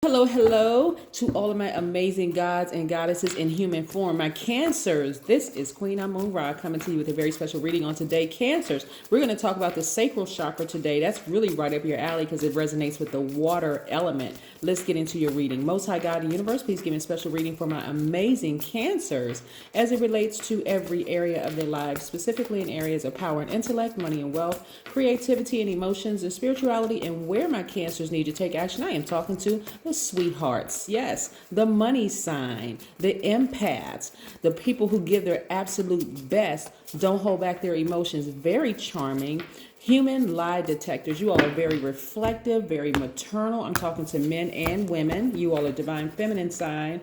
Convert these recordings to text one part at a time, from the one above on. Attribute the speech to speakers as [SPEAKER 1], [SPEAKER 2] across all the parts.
[SPEAKER 1] Hello, hello to all of my amazing gods and goddesses in human form, my Cancers. This is Queen Amun Ra coming to you with a very special reading on today. Cancers, we're going to talk about the Sacral Chakra today. That's really right up your alley because it resonates with the water element. Let's get into your reading. Most High God and Universe, please give me a special reading for my amazing Cancers as it relates to every area of their lives, specifically in areas of power and intellect, money and wealth, creativity and emotions, and spirituality, and where my Cancers need to take action. I am talking to the sweethearts, yes, the money sign, the empaths, the people who give their absolute best, don't hold back their emotions, very charming, human lie detectors. You all are very reflective, very maternal. I'm talking to men and women. You all are divine feminine sign.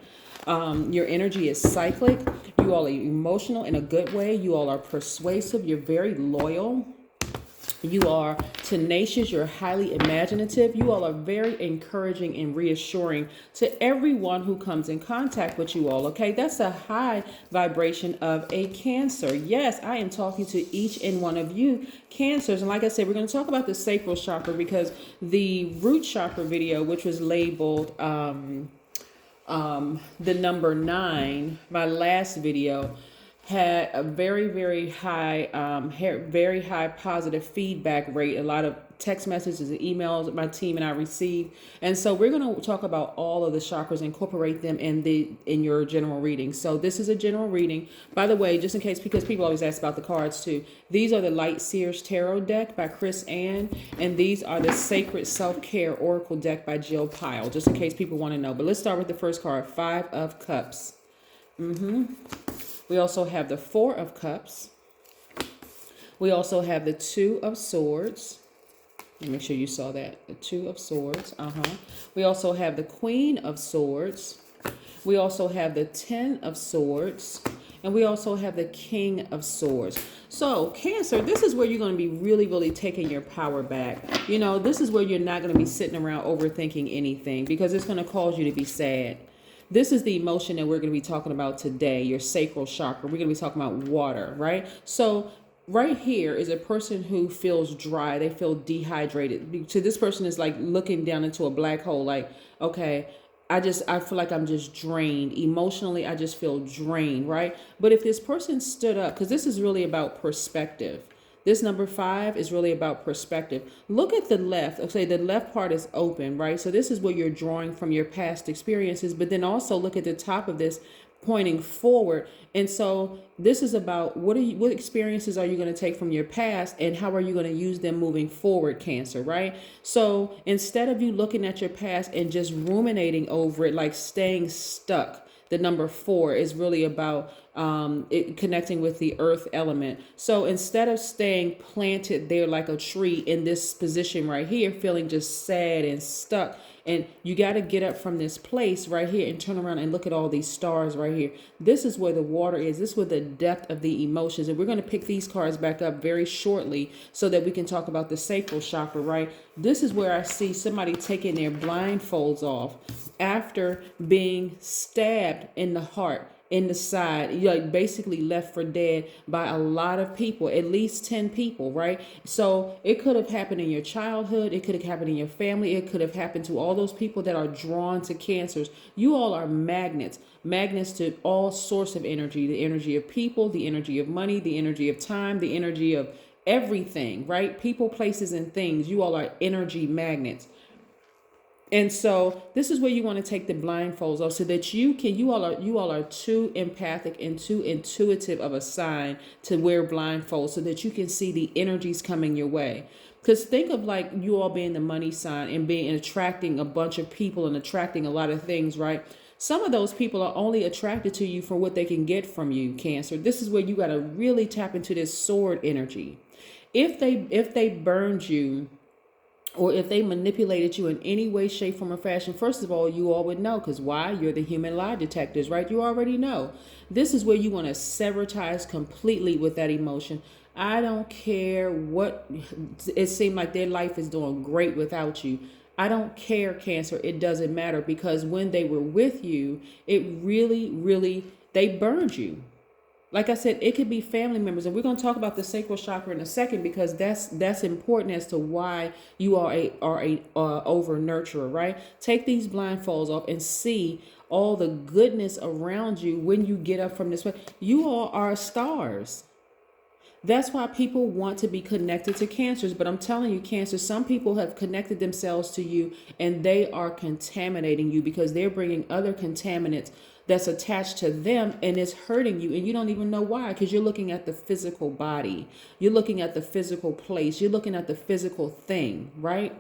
[SPEAKER 1] Your energy is cyclic. You all are emotional in a good way. You all are persuasive. You're very loyal. You are tenacious. You're highly imaginative. You all are very encouraging and reassuring to everyone who comes in contact with you all. Okay, that's a high vibration of a Cancer. Yes, I am talking to each and one of you Cancers. And like I said, we're going to talk about the sacral chakra because the root chakra video, which was labeled the number 9, my last video, had a very high positive feedback rate. A lot of text messages and emails that my team and I received, and so we're going to talk about all of the chakras, incorporate them in your general reading. So this is a general reading, by the way, just in case, because people always ask about the cards too. These are the Light Seers Tarot deck by Chris Ann, and these are the Sacred Self-Care Oracle deck by Jill Pyle, just in case people want to know. But let's start with the first card, 5 of Cups. We also have the 4 of Cups. We also have the 2 of Swords. Let me make sure you saw that. The 2 of Swords. We also have the Queen of Swords. We also have the 10 of Swords. And we also have the King of Swords. So, Cancer, this is where you're going to be really taking your power back. You know, this is where you're not going to be sitting around overthinking anything because it's going to cause you to be sad. This is the emotion that we're going to be talking about today, your sacral chakra. We're going to be talking about water, right? So right here is a person who feels dry. They feel dehydrated. To this person, is like looking down into a black hole, like, okay, I feel like I'm just drained. Emotionally, I just feel drained, right? But if this person stood up, because this is really about perspective. This number 5 is really about perspective. Look at the left. Okay, the left part is open, right? So this is where you're drawing from your past experiences, but then also look at the top of this pointing forward. And so this is about what experiences are you going to take from your past and how are you going to use them moving forward, Cancer, right? So instead of you looking at your past and just ruminating over it, like staying stuck, the number 4 is really about it connecting with the earth element. So instead of staying planted there like a tree in this position right here, feeling just sad and stuck, and you got to get up from this place right here and turn around and look at all these stars right here. This is where the water is. This is where the depth of the emotions. And we're going to pick these cards back up very shortly so that we can talk about the sacral chakra, right? This is where I see somebody taking their blindfolds off after being stabbed in the heart, in the side. You're like basically left for dead by a lot of people, at least 10 people, right? So it could have happened in your childhood. It could have happened in your family. It could have happened to all those people that are drawn to Cancers. You all are magnets to all sorts of energy, the energy of people, the energy of money, the energy of time, the energy of everything, right? People, places, and things. You all are energy magnets. And so this is where you want to take the blindfolds off so that you all are too empathic and too intuitive of a sign to wear blindfolds so that you can see the energies coming your way. Because think of like you all being the money sign and attracting a bunch of people and attracting a lot of things, right? Some of those people are only attracted to you for what they can get from you, Cancer. This is where you got to really tap into this sword energy. If they burned you, or if they manipulated you in any way, shape, form, or fashion, first of all, you all would know. Because why? You're the human lie detectors, right? You already know. This is where you want to sever ties completely with that emotion. I don't care what, it seemed like their life is doing great without you. I don't care, Cancer. It doesn't matter, because when they were with you, it really, they burned you. Like I said, it could be family members, and we're going to talk about the sacral chakra in a second, because that's important as to why you are a over nurturer, right? Take these blindfolds off and see all the goodness around you when you get up from this way. You all are stars. That's why people want to be connected to cancers. But I'm telling you, Cancer, some people have connected themselves to you and they are contaminating you because they're bringing other contaminants that's attached to them, and it's hurting you. And you don't even know why, because you're looking at the physical body. You're looking at the physical place. You're looking at the physical thing, right?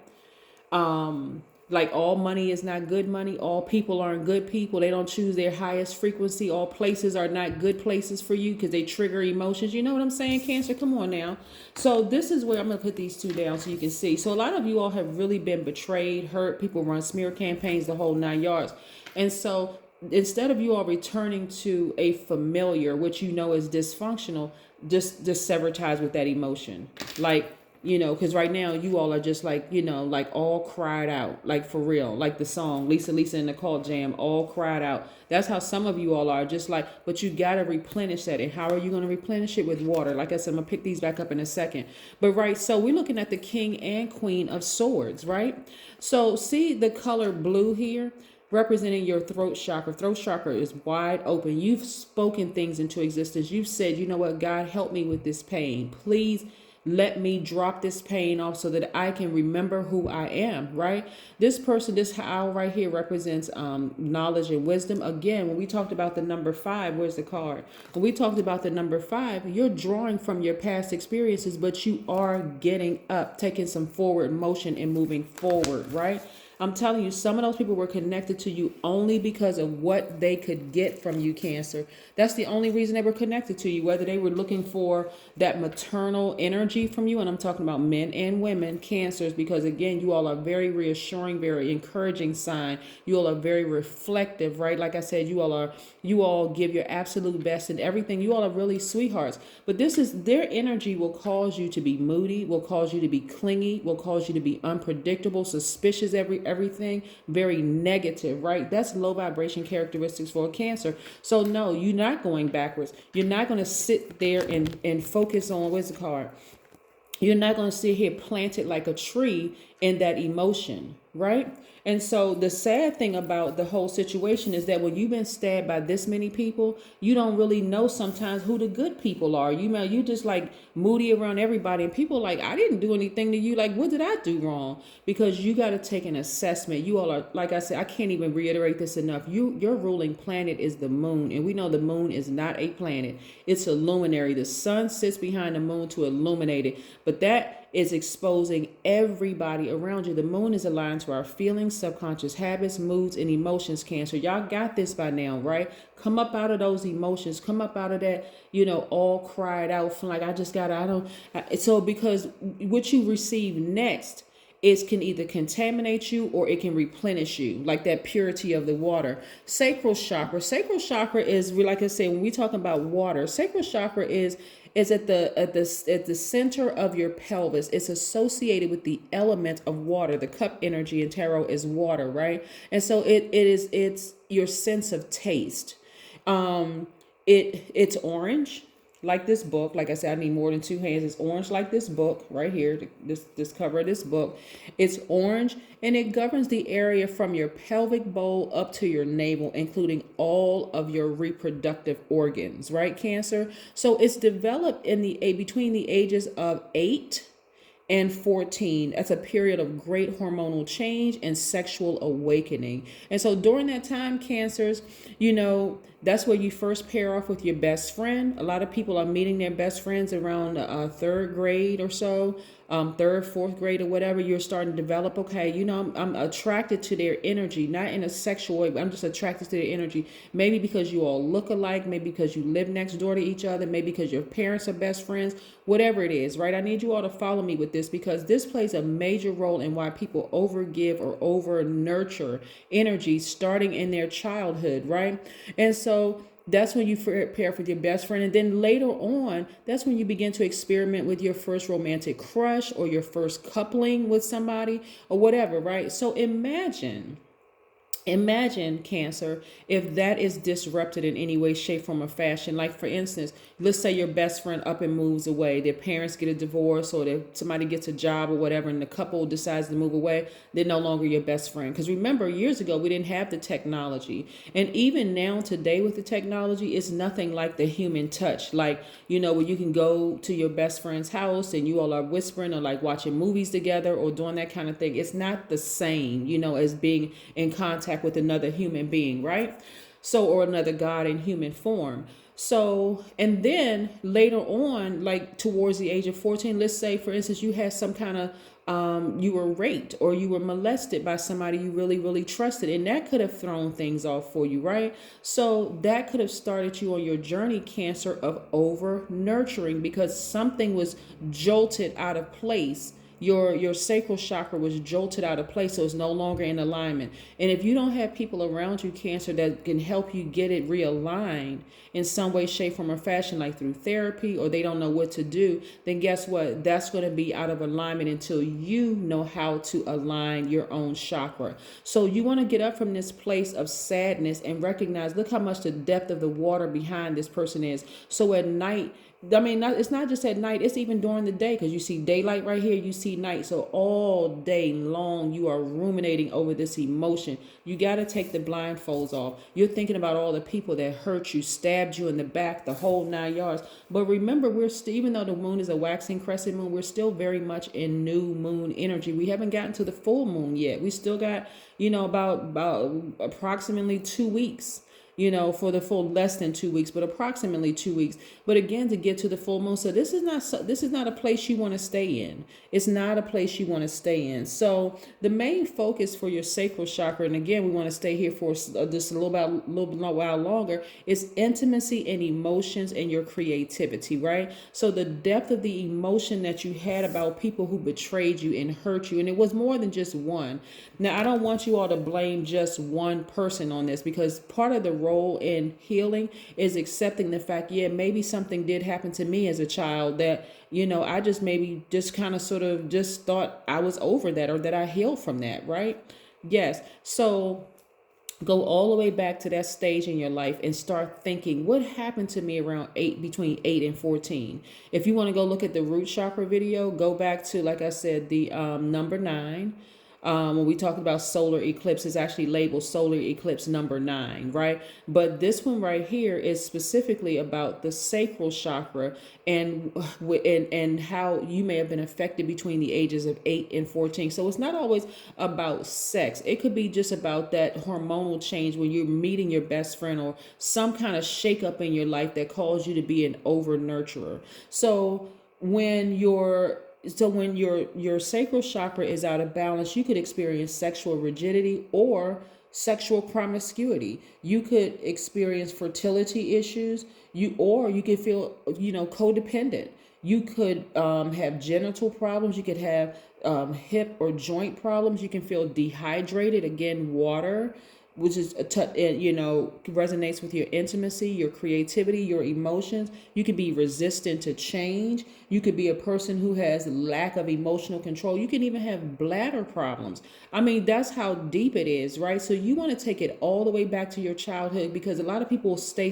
[SPEAKER 1] Like all money is not good money. All people aren't good people. They don't choose their highest frequency. All places are not good places for you because they trigger emotions. You know what I'm saying, Cancer? Come on now. So this is where I'm going to put these two down so you can see. So a lot of you all have really been betrayed, hurt. People run smear campaigns, the whole 9 yards. And so instead of you all returning to a familiar, which you know is dysfunctional, just sever ties with that emotion. Like, you know, because right now you all are just like, you know, like all cried out, like for real, like the song Lisa and the Cult Jam, all cried out. That's how some of you all are, just like, but you got to replenish that. And how are you going to replenish it? With water. Like I said, I'm going to pick these back up in a second. But right, so we're looking at the King and Queen of Swords, right? So see the color blue here, representing your throat chakra. Throat chakra is wide open. You've spoken things into existence. You've said, you know what, God, help me with this pain. Please let me drop this pain off so that I can remember who I am, right? This person, this owl right here represents knowledge and wisdom. Again, when we talked about the number 5, where's the card? When we talked about the number 5, you're drawing from your past experiences, but you are getting up, taking some forward motion and moving forward, right? I'm telling you, some of those people were connected to you only because of what they could get from you, Cancer. That's the only reason they were connected to you, whether they were looking for that maternal energy from you. And I'm talking about men and women, Cancers, because again, you all are very reassuring, very encouraging sign. You all are very reflective, right? Like I said, you all give your absolute best in everything. You all are really sweethearts. But this is, their energy will cause you to be moody, will cause you to be clingy, will cause you to be unpredictable, suspicious, everything, very negative, right? That's low vibration characteristics for a Cancer. So no, you're not going backwards. You're not going to sit there and focus on, where's the card? You're not going to sit here planted like a tree in that emotion, right? And so the sad thing about the whole situation is that when you've been stabbed by this many people, you don't really know sometimes who the good people are. You just like moody around everybody, and people like, I didn't do anything to you. Like, what did I do wrong? Because you got to take an assessment. You all are, like I said, I can't even reiterate this enough. Your ruling planet is the moon, and we know the moon is not a planet. It's a luminary. The sun sits behind the moon to illuminate it, but that is exposing everybody around you. The moon is aligned to our feelings, subconscious habits, moods, and emotions, Cancer. Y'all got this by now, right? Come up out of those emotions. Come up out of that, all cried out from like, so because what you receive next can either contaminate you or it can replenish you, like that purity of the water. Sacral chakra. Sacral chakra is, like I said, when we talk about water, sacral chakra is at the center of your pelvis. It's associated with the element of water. The cup energy in tarot is water, right? And so it's your sense of taste. It's orange, like this book. Like I said, I need more than 2 hands. It's orange like this book right here, this cover of this book. It's orange, and it governs the area from your pelvic bowl up to your navel, including all of your reproductive organs, right, Cancer? So it's developed between the ages of 8 and 14. That's a period of great hormonal change and sexual awakening. And so during that time, Cancers, that's where you first pair off with your best friend. A lot of people are meeting their best friends around 3rd grade or so, 3rd, 4th grade or whatever. You're starting to develop, okay, I'm attracted to their energy, not in a sexual way, but I'm just attracted to their energy. Maybe because you all look alike, maybe because you live next door to each other, maybe because your parents are best friends, whatever it is, right? I need you all to follow me with this, because this plays a major role in why people overgive or over nurture energy starting in their childhood, right? And so that's when you pair with your best friend. And then later on, that's when you begin to experiment with your first romantic crush or your first coupling with somebody or whatever, right? So imagine Imagine, Cancer, if that is disrupted in any way, shape, form, or fashion. Like, for instance, let's say your best friend up and moves away. Their parents get a divorce, or somebody gets a job or whatever, and the couple decides to move away. They're no longer your best friend. Because remember, years ago, we didn't have the technology. And even now, today, with the technology, it's nothing like the human touch. Like, where you can go to your best friend's house and you all are whispering or like watching movies together or doing that kind of thing. It's not the same, as being in contact with another human being, right? So, or another God in human form. So, and then later on, like towards the age of 14, let's say, for instance, you had some kind of, you were raped or you were molested by somebody you really, really trusted. And that could have thrown things off for you, right? So that could have started you on your journey, Cancer, of over nurturing because something was jolted out of place. Your sacral chakra was jolted out of place, so it's no longer in alignment. And if you don't have people around you, Cancer, that can help you get it realigned in some way, shape, form, or fashion, like through therapy, or they don't know what to do, then guess what? That's going to be out of alignment until you know how to align your own chakra. So you want to get up from this place of sadness and recognize, look how much the depth of the water behind this person is. So at night, it's not just at night, it's even during the day, because you see daylight right here, you see night. So all day long, you are ruminating over this emotion. You got to take the blindfolds off. You're thinking about all the people that hurt you, stabbed you in the back, the whole 9 yards. But remember, we're still, even though the moon is a waxing crescent moon, we're still very much in new moon energy. We haven't gotten to the full moon yet. We still got, about approximately 2 weeks. For the full, less than 2 weeks, but approximately 2 weeks. But again, to get to the full moon. So this is not a place you want to stay in. It's not a place you want to stay in. So the main focus for your sacral chakra, and again, we want to stay here for just a little while longer, is intimacy and emotions and your creativity, right? So the depth of the emotion that you had about people who betrayed you and hurt you, and it was more than just one. Now, I don't want you all to blame just one person on this, because part of the role in healing is accepting the fact, maybe something did happen to me as a child that, I just maybe just kind of sort of just thought I was over that, or that I healed from that, right? Yes. So go all the way back to that stage in your life and start thinking, what happened to me between 8 and 14? If you want to go look at the root chakra video, go back to, like I said, the number 9. When we talk about solar eclipse, it's actually labeled solar eclipse number 9, right? But this one right here is specifically about the sacral chakra and how you may have been affected between the ages of 8 and 14. So it's not always about sex. It could be just about that hormonal change when you're meeting your best friend, or some kind of shakeup in your life that caused you to be an over nurturer. So when your sacral chakra is out of balance, you could experience sexual rigidity or sexual promiscuity. You could experience fertility issues. You could feel, codependent. You could have genital problems. You could have hip or joint problems. You can feel dehydrated. Again, water, which is resonates with your intimacy, your creativity, your emotions. You could be resistant to change. You could be a person who has lack of emotional control. You can even have bladder problems. That's how deep it is, right? So you want to take it all the way back to your childhood, because a lot of people stay